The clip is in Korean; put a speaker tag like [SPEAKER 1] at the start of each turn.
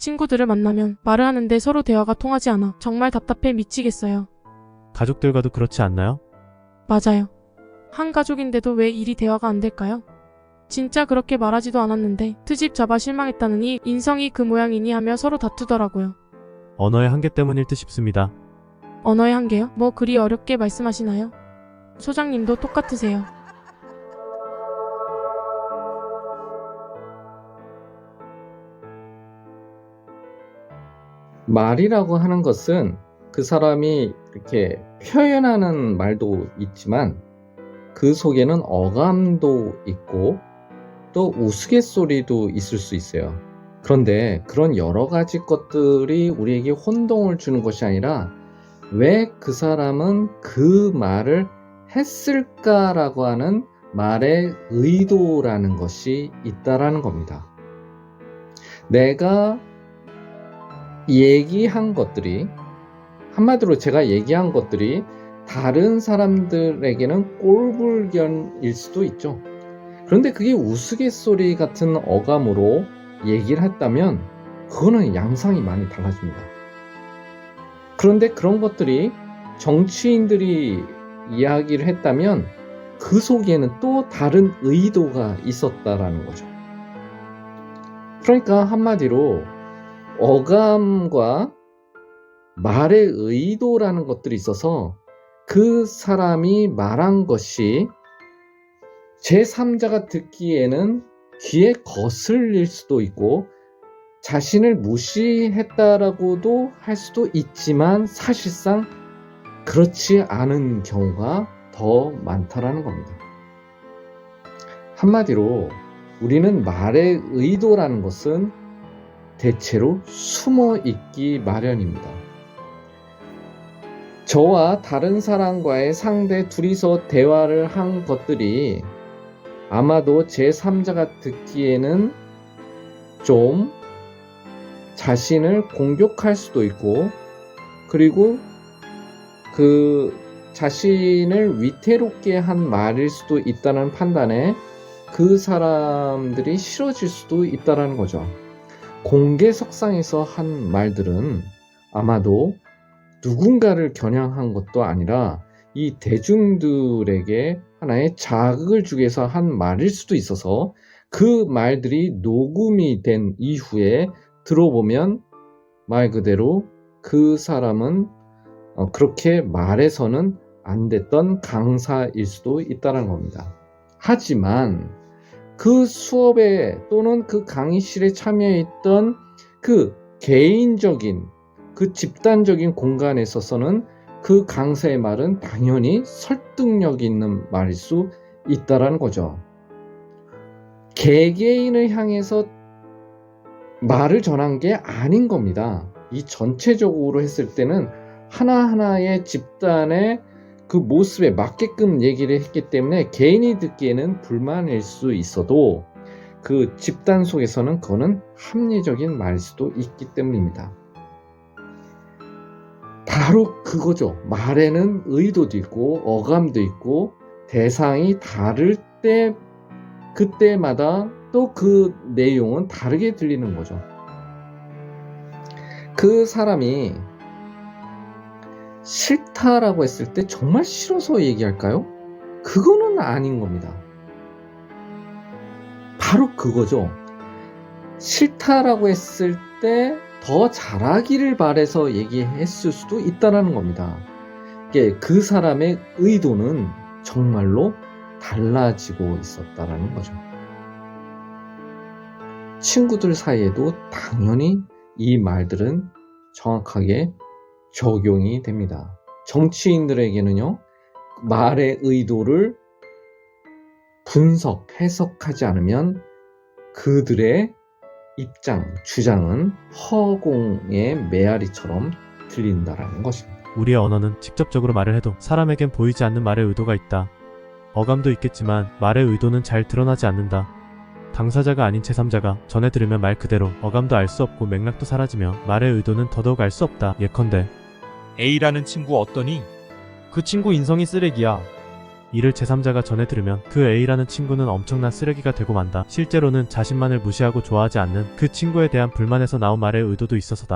[SPEAKER 1] 친구들을 만나면 말을 하는데 서로 대화가 통하지 않아 정말 답답해 미치겠어요.
[SPEAKER 2] 가족들과도 그렇지 않나요?
[SPEAKER 1] 맞아요. 한 가족인데도 왜 이리 대화가 안 될까요? 진짜 그렇게 말하지도 않았는데 트집 잡아 실망했다느니 인성이 그 모양이니 하며 서로 다투더라고요.
[SPEAKER 2] 언어의 한계 때문일 듯 싶습니다.
[SPEAKER 1] 언어의 한계요? 뭐 그리 어렵게 말씀하시나요? 소장님도 똑같으세요.
[SPEAKER 3] 말이라고 하는 것은 그 사람이 이렇게 표현하는 말도 있지만 그 속에는 어감도 있고 또 우스갯소리도 있을 수 있어요. 그런데 그런 여러 가지 것들이 우리에게 혼동을 주는 것이 아니라 왜 그 사람은 그 말을 했을까라고 하는 말의 의도라는 것이 있다라는 겁니다. 내가 얘기한 것들이, 한마디로 제가 얘기한 것들이 다른 사람들에게는 꼴불견일 수도 있죠. 그런데 그게 우스갯소리 같은 어감으로 얘기를 했다면 그거는 양상이 많이 달라집니다. 그런데 그런 것들이 정치인들이 이야기를 했다면 그 속에는 또 다른 의도가 있었다라는 거죠. 그러니까 한마디로 어감과 말의 의도라는 것들이 있어서 그 사람이 말한 것이 제3자가 듣기에는 귀에 거슬릴 수도 있고 자신을 무시했다라고도 할 수도 있지만 사실상 그렇지 않은 경우가 더 많다라는 겁니다. 한마디로 우리는 말의 의도라는 것은 대체로 숨어 있기 마련입니다. 저와 다른 사람과의 상대 둘이서 대화를 한 것들이 아마도 제3자가 듣기에는 좀 자신을 공격할 수도 있고 그리고 그 자신을 위태롭게 한 말일 수도 있다는 판단에 그 사람들이 싫어질 수도 있다는 거죠. 공개석상에서 한 말들은 아마도 누군가를 겨냥한 것도 아니라 이 대중들에게 하나의 자극을 주기 위해서 한 말일 수도 있어서 그 말들이 녹음이 된 이후에 들어보면 말 그대로 그 사람은 그렇게 말해서는 안 됐던 강사일 수도 있다는 겁니다. 하지만 그 수업에 또는 그 강의실에 참여했던 그 개인적인 그 집단적인 공간에 있어서는 그 강사의 말은 당연히 설득력 있는 말일 수 있다는 거죠. 개개인을 향해서 말을 전한 게 아닌 겁니다. 이 전체적으로 했을 때는 하나하나의 집단의 그 모습에 맞게끔 얘기를 했기 때문에 개인이 듣기에는 불만일 수 있어도 그 집단 속에서는 그거는 합리적인 말일 수도 있기 때문입니다. 바로 그거죠. 말에는 의도도 있고 어감도 있고 대상이 다를 때 그때마다 또 그 내용은 다르게 들리는 거죠. 그 사람이 싫다라고 했을 때 정말 싫어서 얘기할까요? 그거는 아닌 겁니다. 바로 그거죠. 싫다라고 했을 때 더 잘하기를 바라서 얘기했을 수도 있다는 겁니다. 그 사람의 의도는 정말로 달라지고 있었다는 거죠. 친구들 사이에도 당연히 이 말들은 정확하게 적용이 됩니다. 정치인들에게는요, 말의 의도를 분석, 해석하지 않으면 그들의 입장, 주장은 허공의 메아리처럼 들린다라는 것입니다.
[SPEAKER 2] 우리의 언어는 직접적으로 말을 해도 사람에겐 보이지 않는 말의 의도가 있다. 어감도 있겠지만 말의 의도는 잘 드러나지 않는다. 당사자가 아닌 제3자가 전해 들으면 말 그대로 어감도 알 수 없고 맥락도 사라지며 말의 의도는 더더욱 알 수 없다. 예컨대
[SPEAKER 4] A라는 친구 어떠니?
[SPEAKER 5] 그 친구 인성이 쓰레기야.
[SPEAKER 2] 이를 제3자가 전해 들으면 그 A라는 친구는 엄청난 쓰레기가 되고 만다. 실제로는 자신만을 무시하고 좋아하지 않는 그 친구에 대한 불만에서 나온 말의 의도도 있어서다.